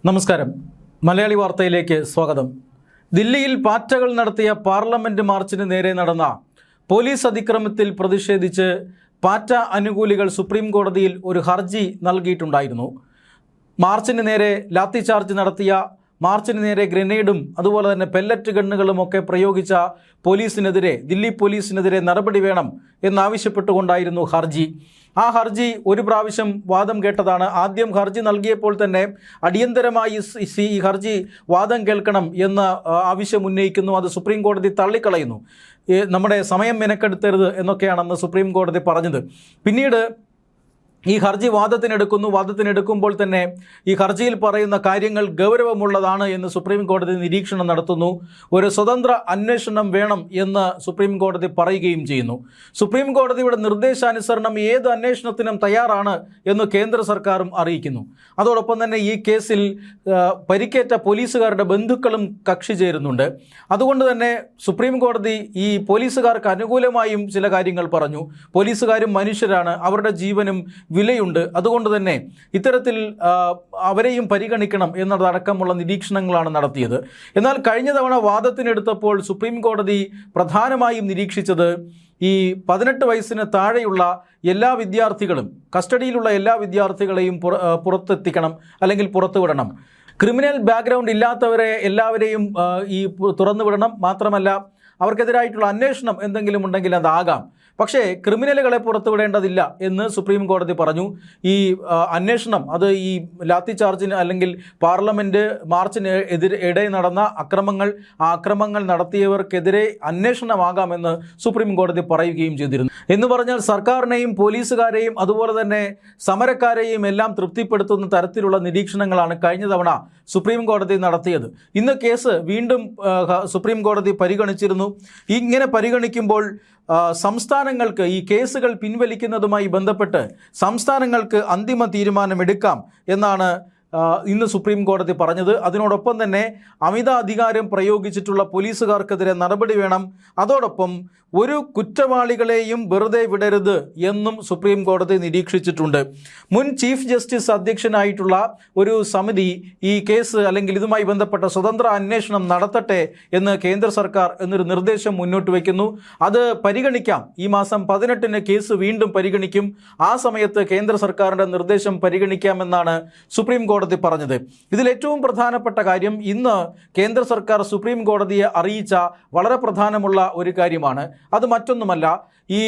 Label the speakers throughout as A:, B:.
A: നമസ്കാരം. മലയാളി വാർത്തയിലേക്ക് സ്വാഗതം. ദില്ലിയിൽ പാറ്റകൾ നടത്തിയ പാർലമെന്റ് മാർച്ചിന് നേരെ നടന്ന പോലീസ് അതിക്രമത്തിൽ പ്രതിഷേധിച്ച് പാറ്റ അനുകൂലികൾ സുപ്രീം കോടതിയിൽ ഒരു ഹർജി നൽകിയിട്ടുണ്ടായിരുന്നു. മാർച്ചിന് നേരെ ലാത്തി ചാർജ് നടത്തിയ, മാർച്ചിന് നേരെ ഗ്രനേഡും അതുപോലെ തന്നെ പെല്ലറ്റ് ഗണ്ണുകളുമൊക്കെ പ്രയോഗിച്ച പോലീസിനെതിരെ, ദില്ലി പോലീസിനെതിരെ നടപടി വേണം എന്നാവശ്യപ്പെട്ടുകൊണ്ടായിരുന്നു ഹർജി. ആ ഹർജി ഒരു പ്രാവശ്യം വാദം കേട്ടതാണ്. ആദ്യം ഹർജി നൽകിയപ്പോൾ തന്നെ അടിയന്തരമായി ഈ ഹർജി വാദം കേൾക്കണം എന്ന ആവശ്യം ഉന്നയിക്കുന്നു. അത് സുപ്രീം കോടതി തള്ളിക്കളയുന്നു. നമ്മുടെ സമയം മെനക്കെടുത്തരുത് എന്നൊക്കെയാണെന്ന് സുപ്രീം കോടതി പറഞ്ഞത്. പിന്നീട് ഈ ഹർജി വാദത്തിനെടുക്കുമ്പോൾ തന്നെ ഈ ഹർജിയിൽ പറയുന്ന കാര്യങ്ങൾ ഗൗരവമുള്ളതാണ് എന്ന് സുപ്രീം കോടതി നിരീക്ഷണം നടത്തുന്നു. ഒരു സ്വതന്ത്ര അന്വേഷണം വേണം എന്ന് സുപ്രീം കോടതി പറയുകയും ചെയ്യുന്നു. സുപ്രീം കോടതിയുടെ നിർദ്ദേശാനുസരണം ഏത് അന്വേഷണത്തിനും തയ്യാറാണ് എന്ന് കേന്ദ്ര സർക്കാരും അറിയിക്കുന്നു. അതോടൊപ്പം തന്നെ ഈ കേസിൽ പരിക്കേറ്റ പോലീസുകാരുടെ ബന്ധുക്കളും കക്ഷി ചേരുന്നുണ്ട്. അതുകൊണ്ട് തന്നെ സുപ്രീം കോടതി ഈ പോലീസുകാർക്ക് അനുകൂലമായും ചില കാര്യങ്ങൾ പറഞ്ഞു. പോലീസുകാരും മനുഷ്യരാണ്, അവരുടെ ജീവനും വിലയുണ്ട്. അതുകൊണ്ട് തന്നെ ഇത്തരത്തിൽ അവരെയും പരിഗണിക്കണം എന്നതടക്കമുള്ള നിരീക്ഷണങ്ങളാണ് നടത്തിയത്. എന്നാൽ കഴിഞ്ഞ തവണ വാദത്തിനെടുത്തപ്പോൾ സുപ്രീം കോടതി പ്രധാനമായും നിരീക്ഷിച്ചത് ഈ 18 വയസ്സിന് താഴെയുള്ള എല്ലാ വിദ്യാർത്ഥികളും, കസ്റ്റഡിയിലുള്ള എല്ലാ വിദ്യാർത്ഥികളെയും പുറത്തെത്തിക്കണം അല്ലെങ്കിൽ പുറത്തുവിടണം. ക്രിമിനൽ ബാക്ക്ഗ്രൗണ്ട് ഇല്ലാത്തവരെ എല്ലാവരെയും ഈ തുറന്നുവിടണം. മാത്രമല്ല അവർക്കെതിരായിട്ടുള്ള അന്വേഷണം എന്തെങ്കിലും ഉണ്ടെങ്കിൽ അതാകാം, പക്ഷേ ക്രിമിനലുകളെ പുറത്തുവിടേണ്ടതില്ല എന്ന് സുപ്രീം കോടതി പറഞ്ഞു. ഈ അന്വേഷണം അത് ഈ ലാത്തി ചാർജിന് അല്ലെങ്കിൽ പാർലമെൻറ്റ് മാർച്ചിന് ഇടെ നടന്ന ആ അക്രമങ്ങൾ നടത്തിയവർക്കെതിരെ അന്വേഷണമാകാമെന്ന് സുപ്രീം കോടതി പറയുകയും ചെയ്തിരുന്നു. എന്ന് പറഞ്ഞാൽ സർക്കാരിനെയും പോലീസുകാരെയും അതുപോലെ തന്നെ സമരക്കാരെയും എല്ലാം തൃപ്തിപ്പെടുത്തുന്ന തരത്തിലുള്ള നിരീക്ഷണങ്ങളാണ് കഴിഞ്ഞ തവണ സുപ്രീം കോടതി നടത്തിയത്. ഇന്ന് കേസ് വീണ്ടും സുപ്രീം കോടതി പരിഗണിച്ചിരുന്നു. ഇങ്ങനെ പരിഗണിക്കുമ്പോൾ സംസ്ഥാനങ്ങൾക്ക് ഈ കേസുകൾ പിൻവലിക്കുന്നതുമായി ബന്ധപ്പെട്ട് സംസ്ഥാനങ്ങൾക്ക് അന്തിമ തീരുമാനമെടുക്കാം എന്നാണ് ഇന്ന് സുപ്രീം കോടതി പറഞ്ഞത്. അതിനോടൊപ്പം തന്നെ അമിത അധികാരം പ്രയോഗിച്ചിട്ടുള്ള പോലീസുകാർക്കെതിരെ നടപടി വേണം. അതോടൊപ്പം ഒരു കുറ്റവാളികളെയും വെറുതെ വിടരുത് എന്നും സുപ്രീം കോടതി നിരീക്ഷിച്ചിട്ടുണ്ട്. മുൻ ചീഫ് ജസ്റ്റിസ് അധ്യക്ഷനായിട്ടുള്ള ഒരു സമിതി ഈ കേസ് അല്ലെങ്കിൽ ഇതുമായി ബന്ധപ്പെട്ട സ്വതന്ത്ര അന്വേഷണം നടത്തട്ടെ എന്ന് കേന്ദ്ര സർക്കാർ എന്നൊരു നിർദ്ദേശം മുന്നോട്ട് വയ്ക്കുന്നു. അത് പരിഗണിക്കാം. ഈ മാസം 18-ന് കേസ് വീണ്ടും പരിഗണിക്കും. ആ സമയത്ത് കേന്ദ്ര സർക്കാരിൻ്റെ നിർദ്ദേശം പരിഗണിക്കാമെന്നാണ് സുപ്രീം കോടതി പറഞ്ഞത്. ഇതിൽ ഏറ്റവും പ്രധാനപ്പെട്ട കാര്യം ഇന്ന് കേന്ദ്ര സർക്കാർ സുപ്രീം കോടതിയെ അറിയിച്ച വളരെ പ്രധാനമുള്ള ഒരു കാര്യമാണ്. അത് മറ്റൊന്നുമല്ല, ഈ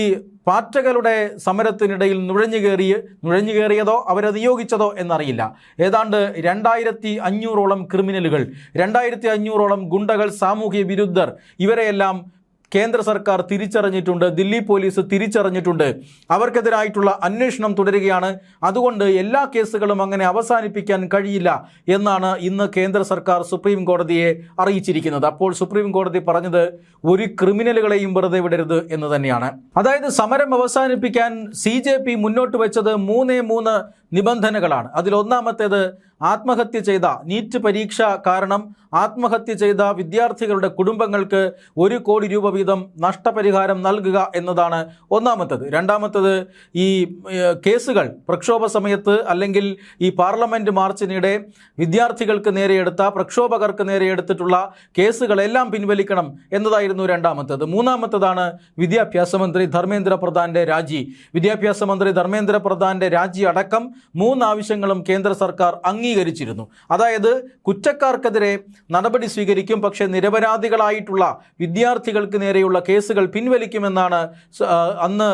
A: പാറ്റകളുടെ സമരത്തിനിടയിൽ നുഴഞ്ഞു കയറിയതോ അവരെ നിയോഗിച്ചതോ എന്നറിയില്ല. ഏതാണ്ട് 2500ഓളം ക്രിമിനലുകൾ, 2500ഓളം ഗുണ്ടകൾ, സാമൂഹ്യ വിരുദ്ധർ, ഇവരെയെല്ലാം കേന്ദ്ര സർക്കാർ തിരിച്ചറിഞ്ഞിട്ടുണ്ട്. ദില്ലി പോലീസ് തിരിച്ചറിഞ്ഞിട്ടുണ്ട്. അവർക്കെതിരായിട്ടുള്ള അന്വേഷണം തുടരുകയാണ്. അതുകൊണ്ട് എല്ലാ കേസുകളും അങ്ങനെ അവസാനിപ്പിക്കാൻ കഴിയില്ല എന്നാണ് ഇന്ന് കേന്ദ്ര സർക്കാർ സുപ്രീം കോടതിയെ അറിയിച്ചിരിക്കുന്നത്. അപ്പോൾ സുപ്രീം കോടതി പറഞ്ഞത് ഒരു ക്രിമിനലുകളെയും വെറുതെ വിടരുത് എന്ന് തന്നെയാണ്. അതായത് സമരം അവസാനിപ്പിക്കാൻ CJP മുന്നോട്ട് വെച്ചത് 3 നിബന്ധനകളാണ്. അതിലൊന്നാമത്തേത് ആത്മഹത്യ ചെയ്ത, നീറ്റ് പരീക്ഷ കാരണം ആത്മഹത്യ ചെയ്ത വിദ്യാർത്ഥികളുടെ കുടുംബങ്ങൾക്ക് 1 കോടി രൂപ വീതം നഷ്ടപരിഹാരം നൽകുക എന്നതാണ് ഒന്നാമത്തേത്. രണ്ടാമത്തേത് ഈ കേസുകൾ പ്രക്ഷോഭ സമയത്ത് അല്ലെങ്കിൽ ഈ പാർലമെൻറ്റ് മാർച്ചിനിടെ വിദ്യാർത്ഥികൾക്ക് നേരെയെടുത്ത, പ്രക്ഷോഭകർക്ക് നേരെയെടുത്തിട്ടുള്ള കേസുകളെല്ലാം പിൻവലിക്കണം എന്നതായിരുന്നു രണ്ടാമത്തേത്. മൂന്നാമത്തേതാണ് വിദ്യാഭ്യാസ മന്ത്രി ധർമ്മേന്ദ്ര പ്രധാൻ്റെ രാജി. വിദ്യാഭ്യാസ മന്ത്രി ധർമ്മേന്ദ്ര പ്രധാൻ്റെ രാജി അടക്കം 3 ആവശ്യങ്ങളും കേന്ദ്ര സർക്കാർ അംഗീകരിച്ചിരുന്നു. അതായത് കുറ്റക്കാർക്കെതിരെ നടപടി സ്വീകരിക്കും, പക്ഷേ നിരപരാധികളായിട്ടുള്ള വിദ്യാർത്ഥികൾക്ക് നേരെയുള്ള കേസുകൾ പിൻവലിക്കുമെന്നാണ് അന്ന്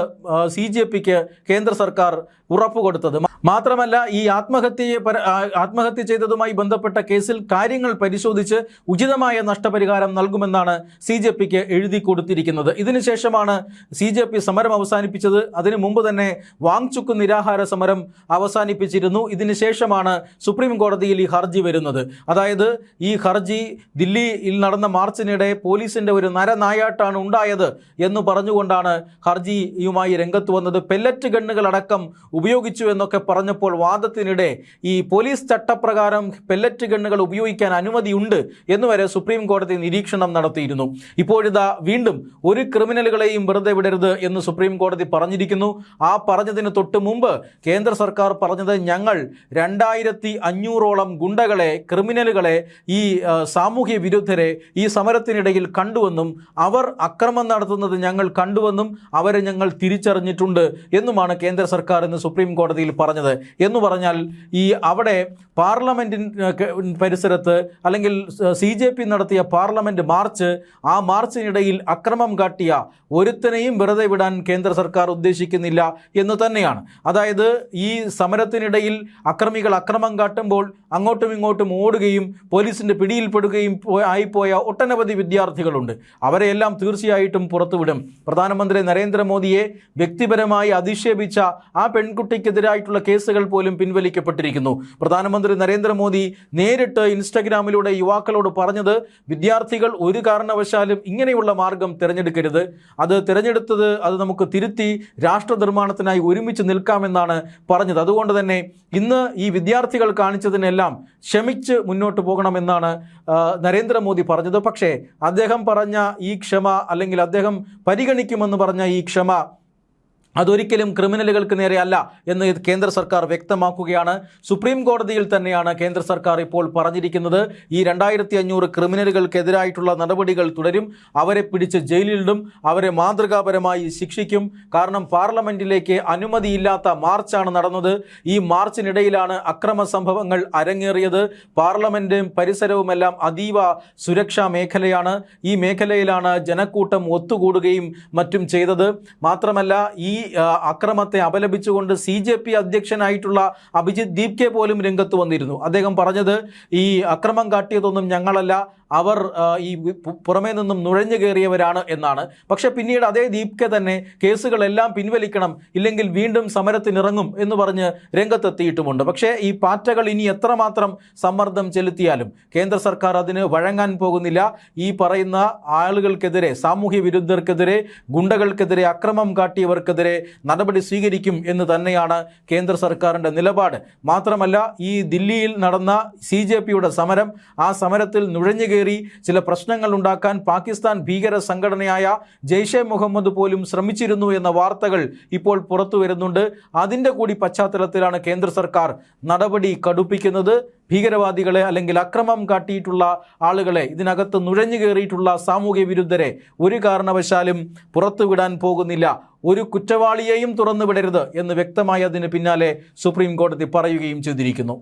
A: CJPക്ക് കേന്ദ്ര സർക്കാർ ഉറപ്പ് കൊടുത്തത്. മാത്രമല്ല ഈ ആത്മഹത്യ ചെയ്തതുമായി ബന്ധപ്പെട്ട കേസിൽ കാര്യങ്ങൾ പരിശോധിച്ച് ഉചിതമായ നഷ്ടപരിഹാരം നൽകുമെന്നാണ് CJPക്ക് എഴുതി കൊടുത്തിരിക്കുന്നത്. ഇതിനുശേഷമാണ് CJP സമരം അവസാനിപ്പിച്ചത്. അതിനു മുമ്പ് തന്നെ വാങ്ചുക്ക് നിരാഹാര സമരം അവസാനിപ്പിച്ചിരുന്നു. ഇതിനുശേഷമാണ് സുപ്രീം കോടതിയിൽ ഈ ഹർജി വരുന്നത്. അതായത് ഈ ഹർജി ദില്ലിയിൽ നടന്ന മാർച്ചിനിടെ പോലീസിൻ്റെ ഒരു നരനായാട്ടാണ് ഉണ്ടായത് എന്ന് പറഞ്ഞുകൊണ്ടാണ് ഹർജിയുമായി രംഗത്ത് വന്നത്. പെല്ലറ്റ് ഗണ്ണുകളടക്കം ഉപയോഗിച്ചു എന്നൊക്കെ പറഞ്ഞപ്പോൾ വാദത്തിനിടെ ഈ പോലീസ് ചട്ടപ്രകാരം പെല്ലറ്റ് ഗണ്ണുകൾ ഉപയോഗിക്കാൻ അനുമതിയുണ്ട് എന്നുവരെ സുപ്രീം കോടതി നിരീക്ഷണം നടത്തിയിരുന്നു. ഇപ്പോഴിതാ വീണ്ടും ഒരു ക്രിമിനലുകളെയും വെറുതെ വിടരുത് എന്ന് സുപ്രീം കോടതി പറഞ്ഞിരിക്കുന്നു. ആ പറഞ്ഞതിന് തൊട്ട് മുമ്പ് കേന്ദ്ര സർക്കാർ പറഞ്ഞത് ഞങ്ങൾ 2500ഓളം ഗുണ്ടകളെ, ക്രിമിനലുകളെ, ഈ സാമൂഹ്യ വിരുദ്ധരെ ഈ സമരത്തിനിടയിൽ കണ്ടുവെന്നും അവർ അക്രമം നടത്തുന്നത് ഞങ്ങൾ കണ്ടുവെന്നും അവരെ ഞങ്ങൾ തിരിച്ചറിഞ്ഞിട്ടുണ്ട് എന്നുമാണ് കേന്ദ്ര സർക്കാർ ഇന്ന് സുപ്രീം കോടതിയിൽ പറഞ്ഞത്. എന്ന് പറഞ്ഞാൽ ഈ അവിടെ പാർലമെൻറ്റിന് പരിസരത്ത് അല്ലെങ്കിൽ CJP നടത്തിയ പാർലമെൻറ്റ് മാർച്ച്, ആ മാർച്ചിനിടയിൽ അക്രമം കാട്ടിയ ഒരുത്തനെയും വെറുതെ വിടാൻ കേന്ദ്ര സർക്കാർ ഉദ്ദേശിക്കുന്നില്ല എന്ന് തന്നെയാണ്. അതായത് ഈ സമരത്തിനിടയിൽ അക്രമികൾ അക്രമം കാട്ടുമ്പോൾ അങ്ങോട്ടും ഇങ്ങോട്ടും ഓടുകയും പോലീസിൻ്റെ പിടിയിൽപ്പെടുകയും ആയിപ്പോയ ഒട്ടനവധി വിദ്യാർത്ഥികളുണ്ട്. അവരെയെല്ലാം തീർച്ചയായിട്ടും പുറത്തുവിടും. പ്രധാനമന്ത്രി നരേന്ദ്രമോദിയെ വ്യക്തിപരമായി അധിക്ഷേപിച്ച ആ പെൺകുട്ടിക്കെതിരായിട്ടുള്ള കേസുകൾ പോലും പിൻവലിക്കപ്പെട്ടിരിക്കുന്നു. പ്രധാനമന്ത്രി നരേന്ദ്രമോദി നേരിട്ട് ഇൻസ്റ്റഗ്രാമിലൂടെ യുവാക്കളോട് പറഞ്ഞത് വിദ്യാർത്ഥികൾ ഒരു കാരണവശാലും ഇങ്ങനെയുള്ള മാർഗം തിരഞ്ഞെടുക്കരുത്, അത് തിരഞ്ഞെടുത്തത് അത് നമുക്ക് തിരുത്തി രാഷ്ട്ര നിർമ്മാണത്തിനായി ഒരുമിച്ച് നിൽക്കാമെന്നാണ് പറഞ്ഞത്. അതുകൊണ്ട് തന്നെ ഇന്ന് ഈ വിദ്യാർത്ഥികൾ കാണിച്ചതിനെല്ലാം ക്ഷമിച്ച് മുന്നോട്ട് പോകണമെന്നാണ് നരേന്ദ്രമോദി പറഞ്ഞത്. പക്ഷേ അദ്ദേഹം പറഞ്ഞ ഈ ക്ഷമ, അല്ലെങ്കിൽ അദ്ദേഹം പരിഗണിക്കുമെന്ന് പറഞ്ഞ ഈ ക്ഷമ അതൊരിക്കലും ക്രിമിനലുകൾക്ക് നേരെ അല്ല എന്ന് കേന്ദ്ര സർക്കാർ വ്യക്തമാക്കുകയാണ്. സുപ്രീം കോടതിയിൽ തന്നെയാണ് കേന്ദ്ര സർക്കാർ ഇപ്പോൾ പറഞ്ഞിരിക്കുന്നത്. ഈ 2500 ക്രിമിനലുകൾക്കെതിരായിട്ടുള്ള നടപടികൾ തുടരും. അവരെ പിടിച്ച് ജയിലിലിടും, അവരെ മാതൃകാപരമായി ശിക്ഷിക്കും. കാരണം പാർലമെന്റിലേക്ക് അനുമതിയില്ലാത്ത മാർച്ചാണ് നടന്നത്. ഈ മാർച്ചിനിടയിലാണ് അക്രമ സംഭവങ്ങൾ അരങ്ങേറിയത്. പാർലമെന്റും പരിസരവുമെല്ലാം അതീവ സുരക്ഷാ മേഖലയാണ്. ഈ മേഖലയിലാണ് ജനക്കൂട്ടം ഒത്തുകൂടുകയും മറ്റും ചെയ്തത്. മാത്രമല്ല ഈ അക്രമത്തെ അപലപിച്ചുകൊണ്ട് CJP അധ്യക്ഷനായിട്ടുള്ള അഭിജിത്ത് ദീപ്കെ പോലും രംഗത്ത് വന്നിരുന്നു. അദ്ദേഹം പറഞ്ഞത് ഈ അക്രമം കാട്ടിയതൊന്നും ഞങ്ങളല്ല, അവർ ഈ പുറമേ നിന്നും നുഴഞ്ഞു കയറിയവരാണ് എന്നാണ്. പക്ഷെ പിന്നീട് അതേ ദീപ്കെ തന്നെ കേസുകളെല്ലാം പിൻവലിക്കണം, ഇല്ലെങ്കിൽ വീണ്ടും സമരത്തിനിറങ്ങും എന്ന് പറഞ്ഞ് രംഗത്തെത്തിയിട്ടുമുണ്ട്. പക്ഷേ ഈ പാറ്റകൾ ഇനി എത്രമാത്രം സമ്മർദ്ദം ചെലുത്തിയാലും കേന്ദ്ര സർക്കാർ അതിന് വഴങ്ങാൻ പോകുന്നില്ല. ഈ പറയുന്ന ആളുകൾക്കെതിരെ, സാമൂഹ്യ വിരുദ്ധർക്കെതിരെ, ഗുണ്ടകൾക്കെതിരെ, അക്രമം കാട്ടിയവർക്കെതിരെ നടപടി സ്വീകരിക്കും എന്ന് തന്നെയാണ് കേന്ദ്ര സർക്കാരിൻ്റെ നിലപാട്. മാത്രമല്ല ഈ ദില്ലിയിൽ നടന്ന CJPയുടെ സമരം, ആ സമരത്തിൽ നുഴഞ്ഞു ചില പ്രശ്നങ്ങൾ ഉണ്ടാക്കാൻ പാകിസ്ഥാൻ ഭീകര സംഘടനയായ ജെയ്ഷെ മുഹമ്മദ് പോലും ശ്രമിച്ചിരുന്നു എന്ന വാർത്തകൾ ഇപ്പോൾ പുറത്തു വരുന്നുണ്ട്. അതിൻ്റെ കൂടി പശ്ചാത്തലത്തിലാണ് കേന്ദ്ര സർക്കാർ നടപടി കടുപ്പിക്കുന്നത്. ഭീകരവാദികളെ അല്ലെങ്കിൽ അക്രമം കാട്ടിയിട്ടുള്ള ആളുകളെ, ഇതിനകത്ത് നുഴഞ്ഞു കയറിയിട്ടുള്ള സാമൂഹ്യ വിരുദ്ധരെ ഒരു കാരണവശാലും പുറത്തുവിടാൻ പോകുന്നില്ല. ഒരു കുറ്റവാളിയെയും തുറന്നു വിടരുത് എന്ന് വ്യക്തമായി അതിന് പിന്നാലെ സുപ്രീം കോടതി പറയുകയും ചെയ്തിരിക്കുന്നു.